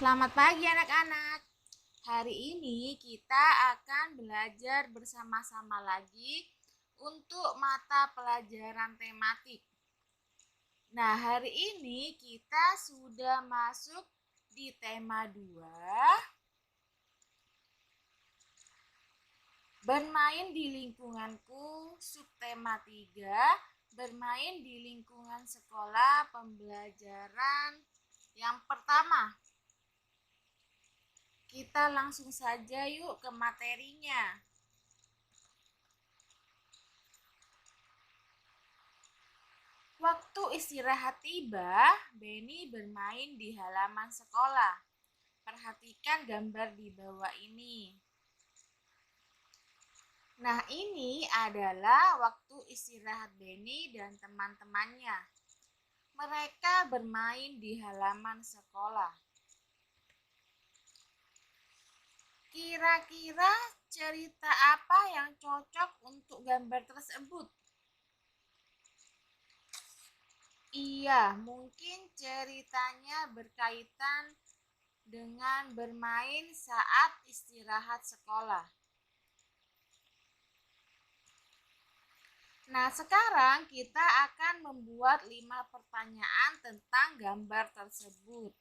Selamat pagi anak-anak. Hari ini kita akan belajar bersama-sama lagi untuk mata pelajaran tematik. Nah, hari ini kita sudah masuk di tema 2. Bermain di lingkunganku, subtema 3. Bermain di lingkungan sekolah pembelajaran yang pertama. Kita langsung saja yuk ke materinya. Waktu istirahat tiba, Benny bermain di halaman sekolah. Perhatikan gambar di bawah ini. Nah, ini adalah waktu istirahat Benny dan teman-temannya. Mereka bermain di halaman sekolah. Kira-kira cerita apa yang cocok untuk gambar tersebut? Iya, mungkin ceritanya berkaitan dengan bermain saat istirahat sekolah. Nah, sekarang kita akan membuat 5 pertanyaan tentang gambar tersebut.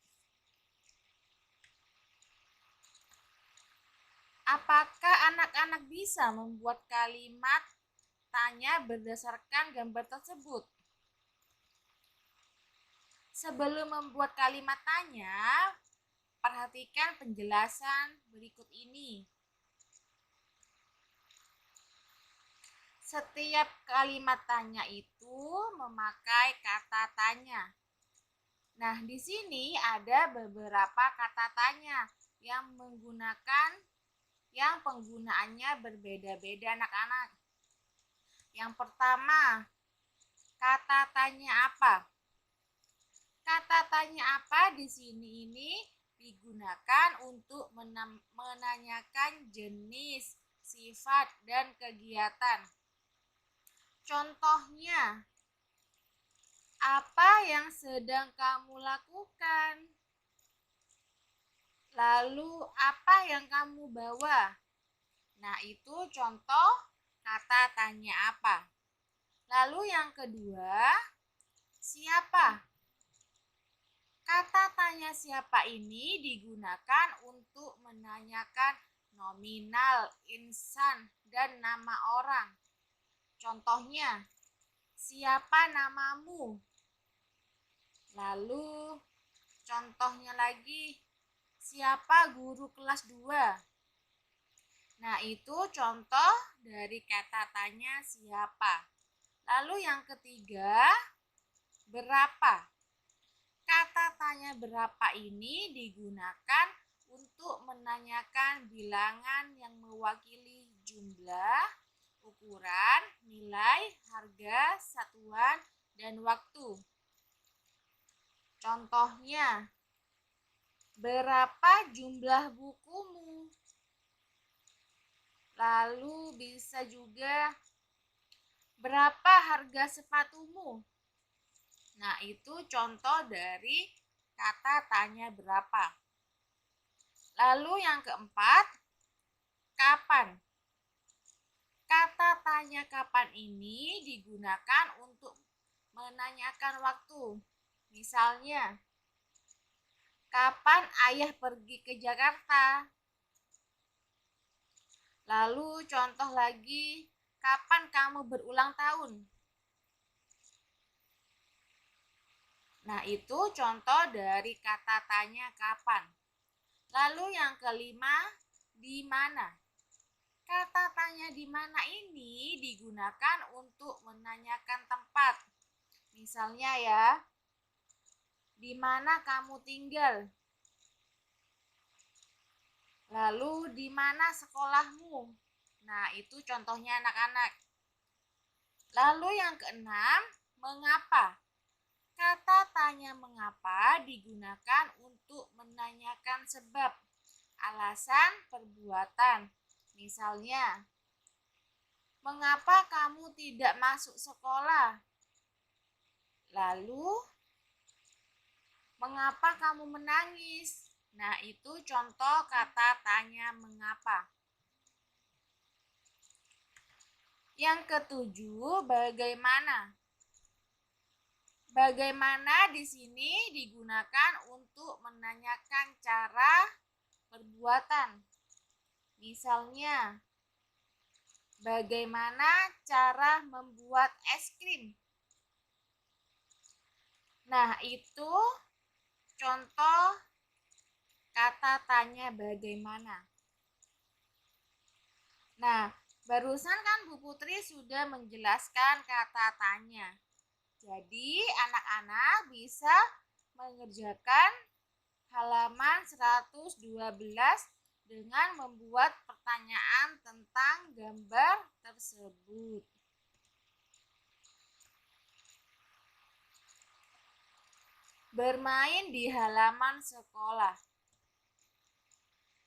Apakah anak-anak bisa membuat kalimat tanya berdasarkan gambar tersebut? Sebelum membuat kalimat tanya, perhatikan penjelasan berikut ini. Setiap kalimat tanya itu memakai kata tanya. Nah, di sini ada beberapa kata tanya yang penggunaannya berbeda-beda anak-anak. Yang pertama, kata tanya apa? Kata tanya apa di sini ini digunakan untuk menanyakan jenis, sifat, dan kegiatan. Contohnya, apa yang sedang kamu lakukan? Lalu, apa yang kamu bawa? Nah, itu contoh kata tanya apa. Lalu yang kedua, siapa? Kata tanya siapa ini digunakan untuk menanyakan nominal, insan, dan nama orang. Contohnya, siapa namamu? Lalu, contohnya lagi, siapa guru kelas 2? Nah, itu contoh dari kata tanya siapa. Lalu yang ketiga, berapa? Kata tanya berapa ini digunakan untuk menanyakan bilangan yang mewakili jumlah, ukuran, nilai, harga, satuan, dan waktu. Contohnya, berapa jumlah bukumu? Lalu bisa juga, berapa harga sepatumu? Nah, itu contoh dari kata tanya berapa. Lalu yang keempat, kapan? Kata tanya kapan ini digunakan untuk menanyakan waktu. Misalnya, kapan ayah pergi ke Jakarta? Lalu contoh lagi, kapan kamu berulang tahun? Nah, itu contoh dari kata tanya kapan. Lalu yang kelima, di mana? Kata tanya di mana ini digunakan untuk menanyakan tempat. Misalnya ya, di mana kamu tinggal? Lalu di mana sekolahmu? Nah, itu contohnya anak-anak. Lalu yang keenam, mengapa? Kata tanya mengapa digunakan untuk menanyakan sebab, alasan, perbuatan. Misalnya, mengapa kamu tidak masuk sekolah? Lalu, mengapa kamu menangis? Nah, itu contoh kata tanya mengapa. Yang ketujuh, bagaimana? Bagaimana di sini digunakan untuk menanyakan cara perbuatan. Misalnya, bagaimana cara membuat es krim? Nah, itu contoh kata tanya bagaimana. Nah, barusan kan Bu Putri sudah menjelaskan kata tanya. Jadi, anak-anak bisa mengerjakan halaman 112 dengan membuat pertanyaan tentang gambar tersebut. Bermain di halaman sekolah.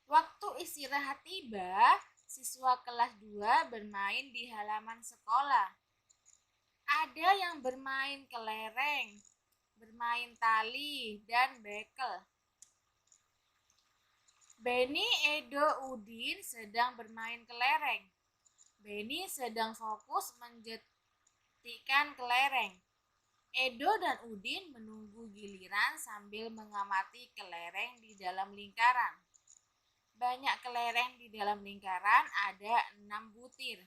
Waktu istirahat tiba, siswa kelas 2 bermain di halaman sekolah. Ada yang bermain kelereng, bermain tali, dan bekel. Beni, Edo, Udin sedang bermain kelereng. Beni sedang fokus menjetikan kelereng. Edo dan Udin menunggu giliran sambil mengamati kelereng di dalam lingkaran. Banyak kelereng di dalam lingkaran, ada 6 butir.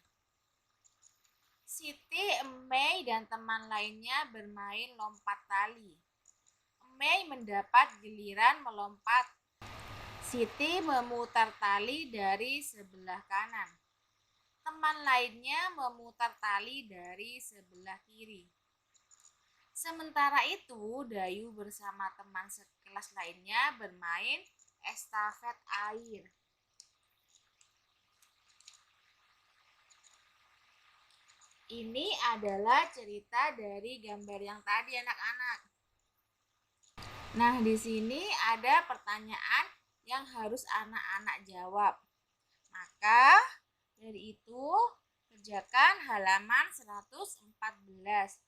Siti, Emei, dan teman lainnya bermain lompat tali. Emei mendapat giliran melompat. Siti memutar tali dari sebelah kanan. Teman lainnya memutar tali dari sebelah kiri. Sementara itu, Dayu bersama teman sekelas lainnya bermain estafet air. Ini adalah cerita dari gambar yang tadi, anak-anak. Nah, di sini ada pertanyaan yang harus anak-anak jawab. Maka, dari itu, kerjakan halaman 114.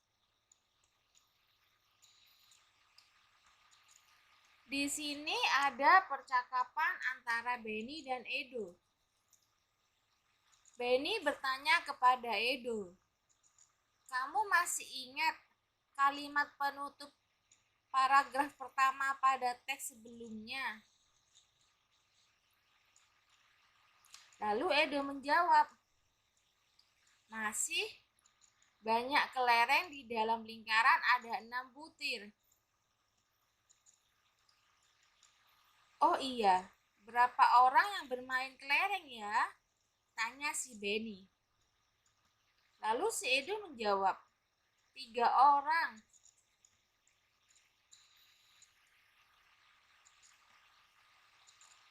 Di sini ada percakapan antara Beni dan Edo. Beni bertanya kepada Edo, "Kamu masih ingat kalimat penutup paragraf pertama pada teks sebelumnya?" Lalu Edo menjawab, "Masih banyak kelereng di dalam lingkaran, ada 6 butir." "Oh iya, berapa orang yang bermain kelereng ya?" tanya si Beni. Lalu si Edo menjawab, 3 orang.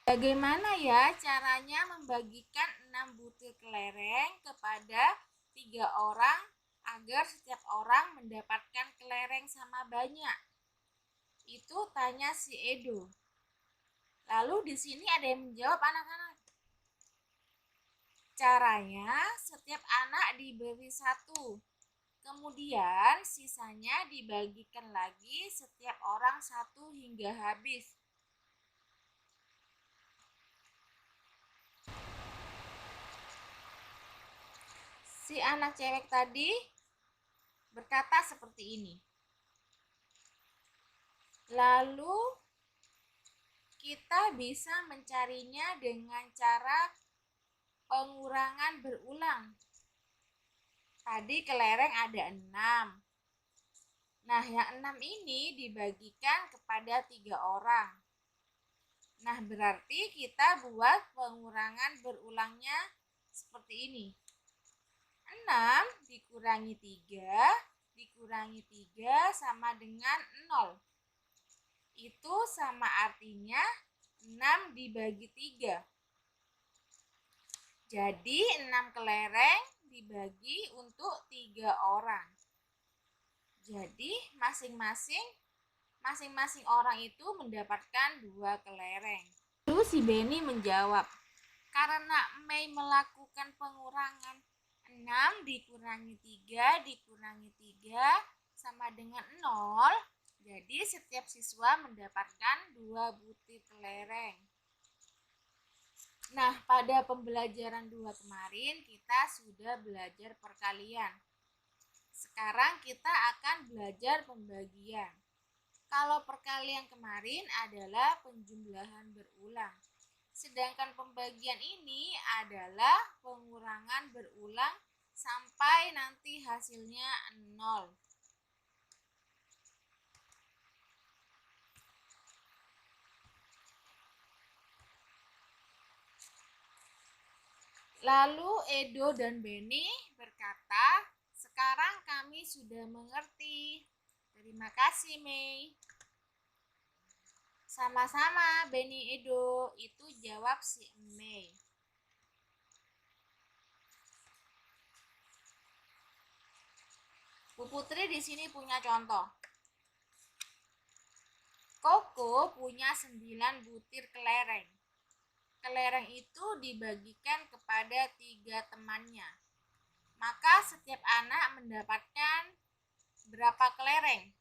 Bagaimana ya caranya membagikan 6 butir kelereng kepada 3 orang agar setiap orang mendapatkan kelereng sama banyak? Itu tanya si Edo. Lalu di sini ada yang menjawab, anak-anak. Caranya, setiap anak diberi 1. Kemudian sisanya dibagikan lagi setiap orang 1 hingga habis. Si anak cewek tadi berkata seperti ini. Lalu kita bisa mencarinya dengan cara pengurangan berulang. Tadi kelereng ada 6. Nah, yang 6 ini dibagikan kepada 3 orang. Nah, berarti kita buat pengurangan berulangnya seperti ini. 6 dikurangi 3 dikurangi 3 sama dengan 0. Itu sama artinya 6 dibagi 3. Jadi 6 kelereng dibagi untuk 3 orang. Jadi masing-masing orang itu mendapatkan 2 kelereng. Lalu si Beni menjawab, "Karena Mei melakukan pengurangan 6 dikurangi 3 dikurangi 3 sama dengan 0, Jadi setiap siswa mendapatkan 2 butir kelereng. Nah, pada pembelajaran 2 kemarin kita sudah belajar perkalian. Sekarang kita akan belajar pembagian. Kalau perkalian kemarin adalah penjumlahan berulang. Sedangkan pembagian ini adalah pengurangan berulang sampai nanti hasilnya 0. Lalu Edo dan Beni berkata, "Sekarang kami sudah mengerti." Terima kasih, Mei. Sama-sama, Beni Edo, itu jawab si Mei. Bu Putri di sini punya contoh. Koko punya 9 butir kelereng. Kelereng itu dibagikan kepada 3 temannya. Maka setiap anak mendapatkan berapa kelereng?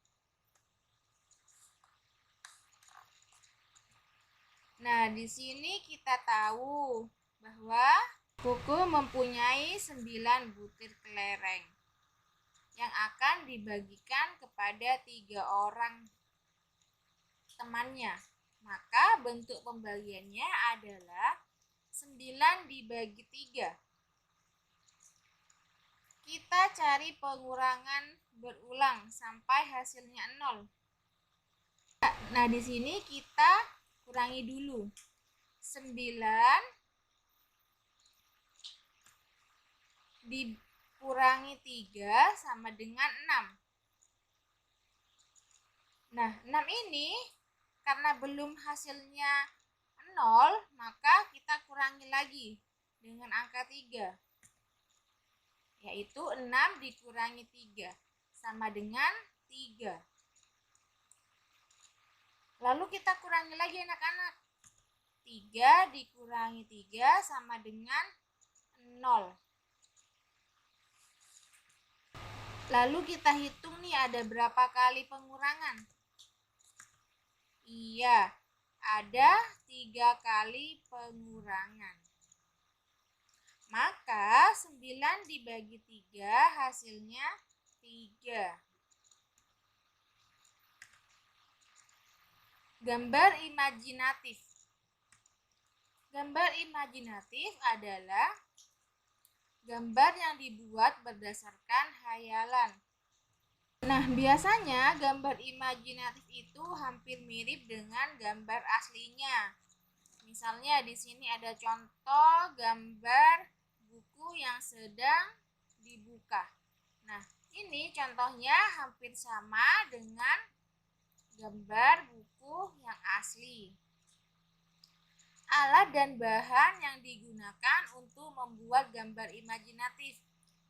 Nah, di sini kita tahu bahwa Koko mempunyai 9 butir kelereng yang akan dibagikan kepada 3 orang temannya. Maka bentuk pembagiannya adalah 9 dibagi 3. Kita cari pengurangan berulang sampai hasilnya 0. Nah, di sini kita kurangi dulu. 9 dikurangi 3 sama dengan 6. Nah, 6 ini karena belum hasilnya 0, maka kita kurangi lagi dengan angka 3. Yaitu 6 dikurangi 3 sama dengan 3. Lalu kita kurangi lagi anak-anak. 3 dikurangi 3 sama dengan 0. Lalu kita hitung nih ada berapa kali pengurangan. Iya, ada 3 kali pengurangan. Maka 9 dibagi 3 hasilnya 3. Gambar imajinatif. Gambar imajinatif adalah gambar yang dibuat berdasarkan hayalan. Nah, biasanya gambar imajinatif itu hampir mirip dengan gambar aslinya. Misalnya di sini ada contoh gambar buku yang sedang dibuka. Nah, ini contohnya hampir sama dengan gambar buku yang asli. Alat dan bahan yang digunakan untuk membuat gambar imajinatif.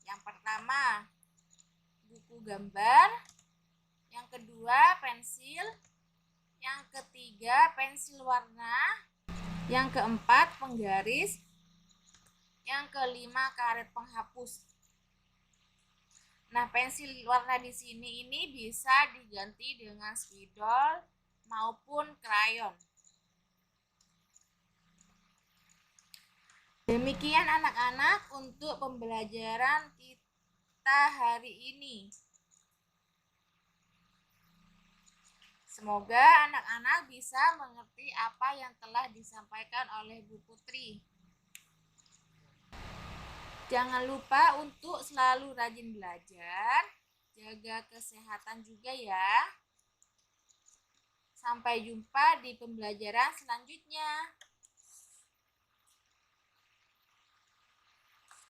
Yang pertama, buku gambar. Yang kedua, pensil. Yang ketiga, pensil warna. Yang keempat, penggaris. Yang kelima, karet penghapus. Nah, pensil warna di sini ini bisa diganti dengan spidol maupun krayon. Demikian anak-anak untuk pembelajaran kita hari ini. Semoga anak-anak bisa mengerti apa yang telah disampaikan oleh Bu Putri. Jangan lupa untuk selalu rajin belajar, jaga kesehatan juga ya. Sampai jumpa di pembelajaran selanjutnya.